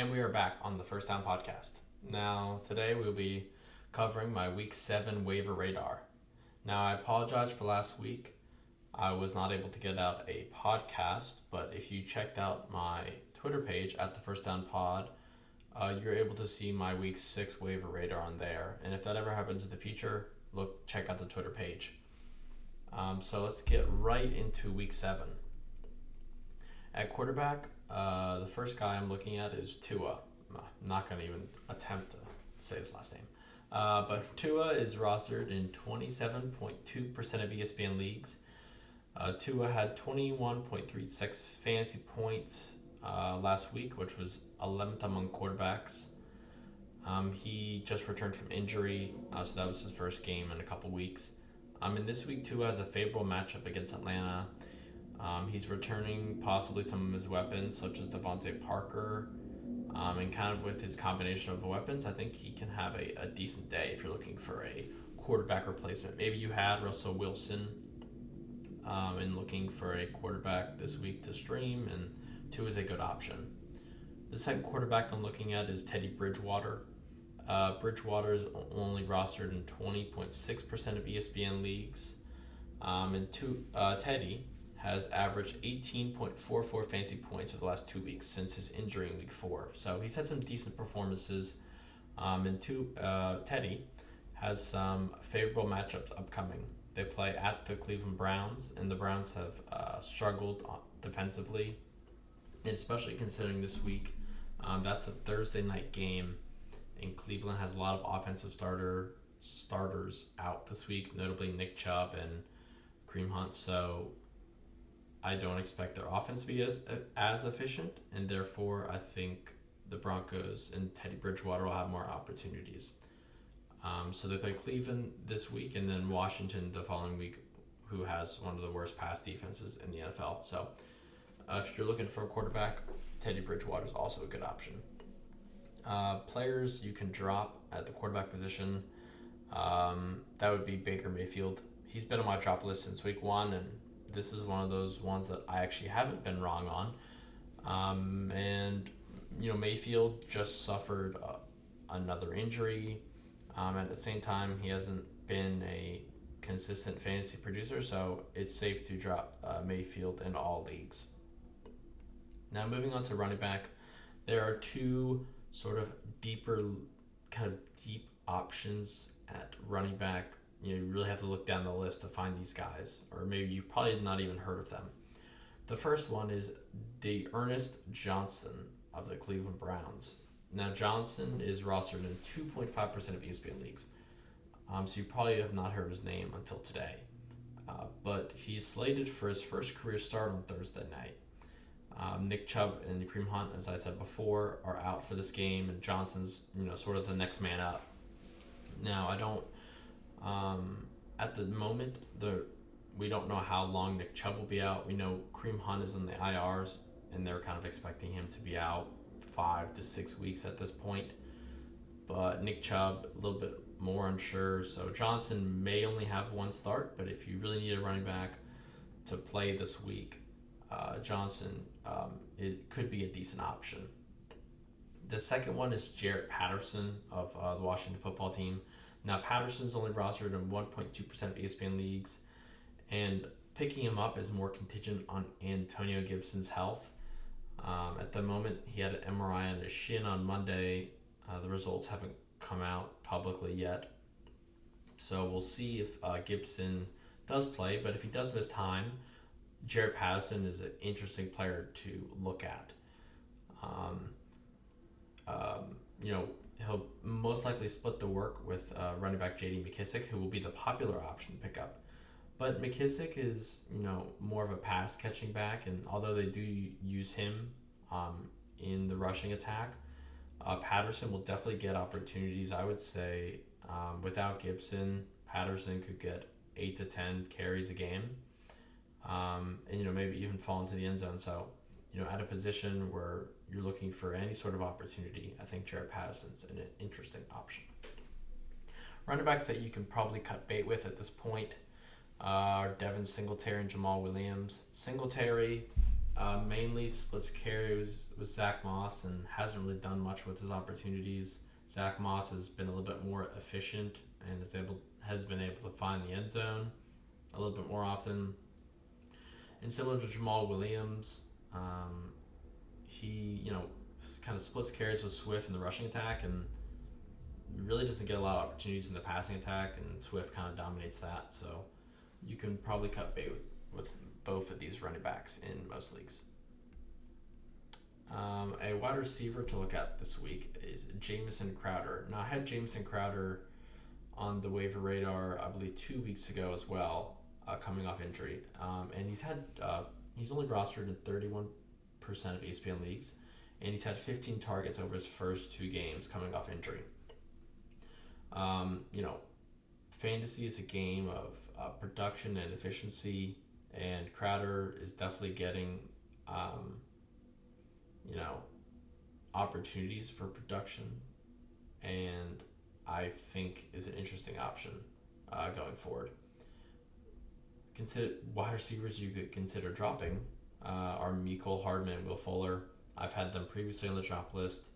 And we are back on the First Down Podcast. Now, today we'll be covering my Week 7 waiver radar. Now, I apologize for last week. I was not able to get out a podcast, but if you checked out my Twitter page at the First Down Pod, you're able to see my Week 6 waiver radar on there. And if that ever happens in the future, check out the Twitter page. So let's get right into Week 7. At quarterback, the first guy I'm looking at is Tua. I'm not going to even attempt to say his last name. But Tua is rostered in 27.2% of ESPN leagues. Tua had 21.36 fantasy points last week, which was 11th among quarterbacks. He just returned from injury, so that was his first game in a couple weeks. In this week, Tua has a favorable matchup against Atlanta. He's returning possibly some of his weapons, such as Devontae Parker. And kind of with his combination of weapons, I think he can have a decent day if you're looking for a quarterback replacement. Maybe you had Russell Wilson and looking for a quarterback this week to stream, and Tua is a good option. The second quarterback I'm looking at is Teddy Bridgewater. Bridgewater is only rostered in 20.6% of ESPN leagues. Teddy has averaged 18.44 fantasy points for the last 2 weeks since his injury in week 4. So he's had some decent performances. Teddy has some favorable matchups upcoming. They play at the Cleveland Browns, and the Browns have struggled defensively, and especially considering this week. That's a Thursday night game, and Cleveland has a lot of offensive starters out this week, notably Nick Chubb and Kareem Hunt. So I don't expect their offense to be as efficient, and therefore I think the Broncos and Teddy Bridgewater will have more opportunities. So they play Cleveland this week, and then Washington the following week, who has one of the worst pass defenses in the NFL. So if you're looking for a quarterback, Teddy Bridgewater is also a good option. Players you can drop at the quarterback position, that would be Baker Mayfield. He's been on my drop list since week 1, and this is one of those ones that I actually haven't been wrong on. Mayfield just suffered another injury. At the same time, he hasn't been a consistent fantasy producer, so it's safe to drop Mayfield in all leagues. Now, moving on to running back, there are two sort of deep options at running back. You really have to look down the list to find these guys, or maybe you probably not even heard of them. The first one is Ernest Johnson of the Cleveland Browns. Now, Johnson is rostered in 2.5% of ESPN leagues, so you probably have not heard his name until today. But he's slated for his first career start on Thursday night. Nick Chubb and Kareem Hunt, as I said before, are out for this game, and Johnson's sort of the next man up. Now, I don't. At the moment, we don't know how long Nick Chubb will be out. We know Kareem Hunt is in the IRs, and they're kind of expecting him to be out 5 to 6 weeks at this point. But Nick Chubb, a little bit more unsure. So Johnson may only have one start, but if you really need a running back to play this week, Johnson, it could be a decent option. The second one is Jarrett Patterson of the Washington football team. Now, Patterson's only rostered in 1.2% of ESPN leagues, and picking him up is more contingent on Antonio Gibson's health. At the moment, he had an MRI on his shin on Monday. The results haven't come out publicly yet, so we'll see if Gibson does play. But if he does miss time, Jarrett Patterson is an interesting player to look at. He'll most likely split the work with running back J.D. McKissick, who will be the popular option to pick up. But McKissick is, more of a pass-catching back, and although they do use him in the rushing attack, Patterson will definitely get opportunities. I would say without Gibson, Patterson could get 8 to 10 carries a game, and maybe even fall into the end zone. So, at a position where you're looking for any sort of opportunity, I think Jarrett Patterson's an interesting option. Running backs that you can probably cut bait with at this point are Devin Singletary and Jamal Williams. Singletary Mainly splits carries with Zach Moss and hasn't really done much with his opportunities. Zach Moss has been a little bit more efficient and has been able to find the end zone a little bit more often. And similar to Jamal Williams, he kind of splits carries with Swift in the rushing attack and really doesn't get a lot of opportunities in the passing attack, and Swift kind of dominates that. So you can probably cut bait with both of these running backs in most leagues. A wide receiver to look at this week is Jamison Crowder. Now, I had Jamison Crowder on the waiver radar, I believe, 2 weeks ago as well, coming off injury. And he's only rostered in 31% of ESPN leagues, and he's had 15 targets over his first 2 games coming off injury. Fantasy is a game of production and efficiency, and Crowder is definitely getting, opportunities for production, and I think is an interesting option going forward. Consider wide receivers you could consider dropping are Mecole Hardman and Will Fuller. I've had them previously on the drop list.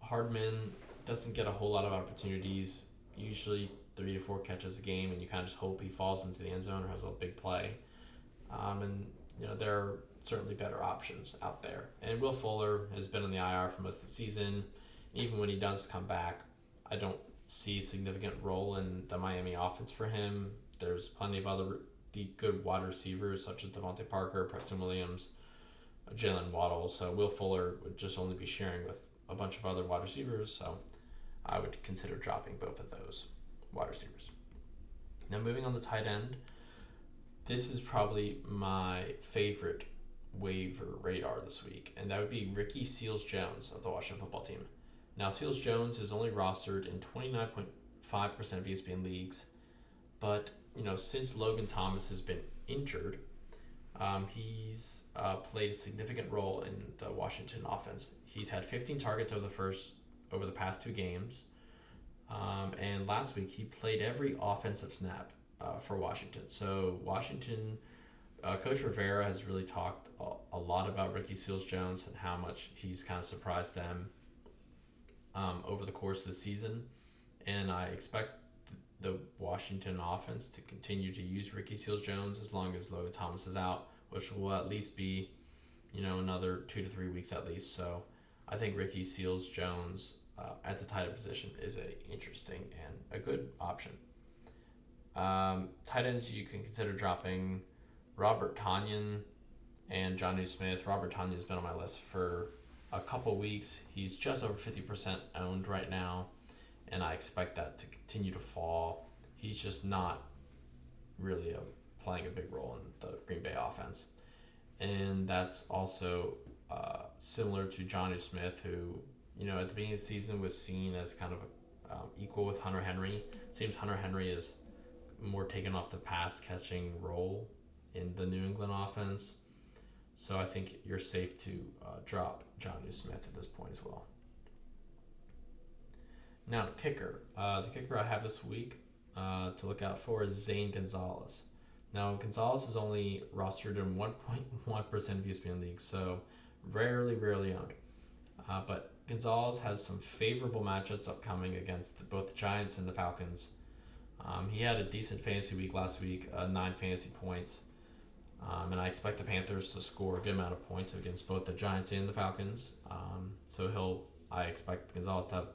Hardman doesn't get a whole lot of opportunities, usually 3 to 4 catches a game, and you kind of just hope he falls into the end zone or has a big play. There are certainly better options out there. And Will Fuller has been on the IR for most of the season. Even when he does come back, I don't see a significant role in the Miami offense for him. There's plenty of other good wide receivers such as Devontae Parker, Preston Williams, Jalen Waddle. So Will Fuller would just only be sharing with a bunch of other wide receivers. So I would consider dropping both of those wide receivers. Now moving on to tight end. This is probably my favorite waiver radar this week, and that would be Ricky Seals-Jones of the Washington football team. Now, Seals-Jones is only rostered in 29.5% of ESPN leagues, but since Logan Thomas has been injured, he's played a significant role in the Washington offense. He's had 15 targets over the past 2 games, and last week he played every offensive snap for Washington. So Washington, Coach Rivera has really talked a lot about Ricky Seals-Jones and how much he's kind of surprised them over the course of the season. And I expect the Washington offense to continue to use Ricky Seals-Jones as long as Logan Thomas is out, which will at least be, another 2 to 3 weeks at least. So I think Ricky Seals-Jones at the tight end position is a interesting and a good option. Tight ends you can consider dropping Robert Tonyan and Jonnu Smith. Robert Tonyan has been on my list for a couple weeks. He's just over 50% owned right now, and I expect that to continue to fall. He's just not really playing a big role in the Green Bay offense. And that's also similar to Jonnu Smith, who, at the beginning of the season was seen as kind of equal with Hunter Henry. It seems Hunter Henry is more taken off the pass catching role in the New England offense. So I think you're safe to drop Jonnu Smith at this point as well. Now, kicker. The kicker I have this week to look out for is Zane Gonzalez. Now, Gonzalez is only rostered in 1.1% of ESPN leagues, so rarely owned. But Gonzalez has some favorable matchups upcoming against both the Giants and the Falcons. He had a decent fantasy week last week, 9 fantasy points. And I expect the Panthers to score a good amount of points against both the Giants and the Falcons. I expect Gonzalez to have,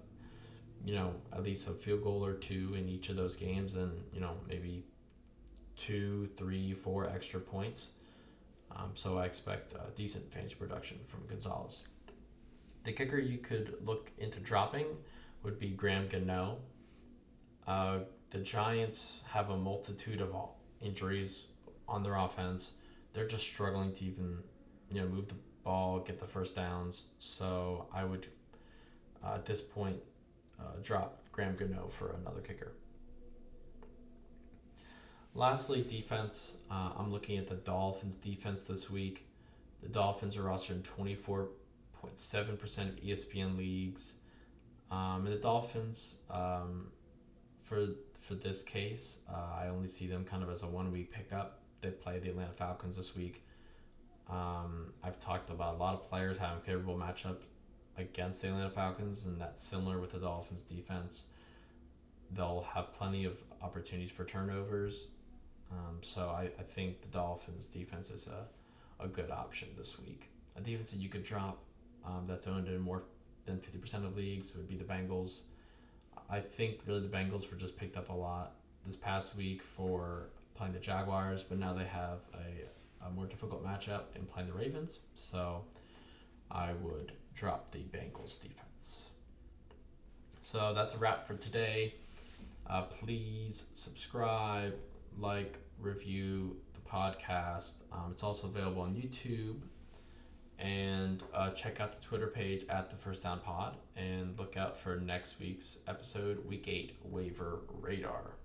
at least a field goal or 2 in each of those games, and, maybe 2, 3, 4 extra points. So I expect decent fantasy production from Gonzalez. The kicker you could look into dropping would be Graham Gano. The Giants have a multitude of injuries on their offense. They're just struggling to even, move the ball, get the first downs. So I would, at this point, drop Graham Gano for another kicker. Lastly, defense. I'm looking at the Dolphins' defense this week. The Dolphins are rostered in 24.7% of ESPN leagues. And the Dolphins, for this case, I only see them kind of as a 1-week pickup. They play the Atlanta Falcons this week. I've talked about a lot of players having favorable matchup against the Atlanta Falcons, and that's similar with the Dolphins defense. They'll have plenty of opportunities for turnovers. So I think the Dolphins defense is a good option this week. A defense that you could drop that's owned in more than 50% of leagues would be the Bengals. I think really the Bengals were just picked up a lot this past week for playing the Jaguars, but now they have a more difficult matchup in playing the Ravens. So I would drop the Bengals defense. So that's a wrap for today. Please subscribe, like, review the podcast. It's also available on YouTube. And check out the Twitter page at the First Down Pod. And look out for next week's episode, Week 8 Waiver Radar.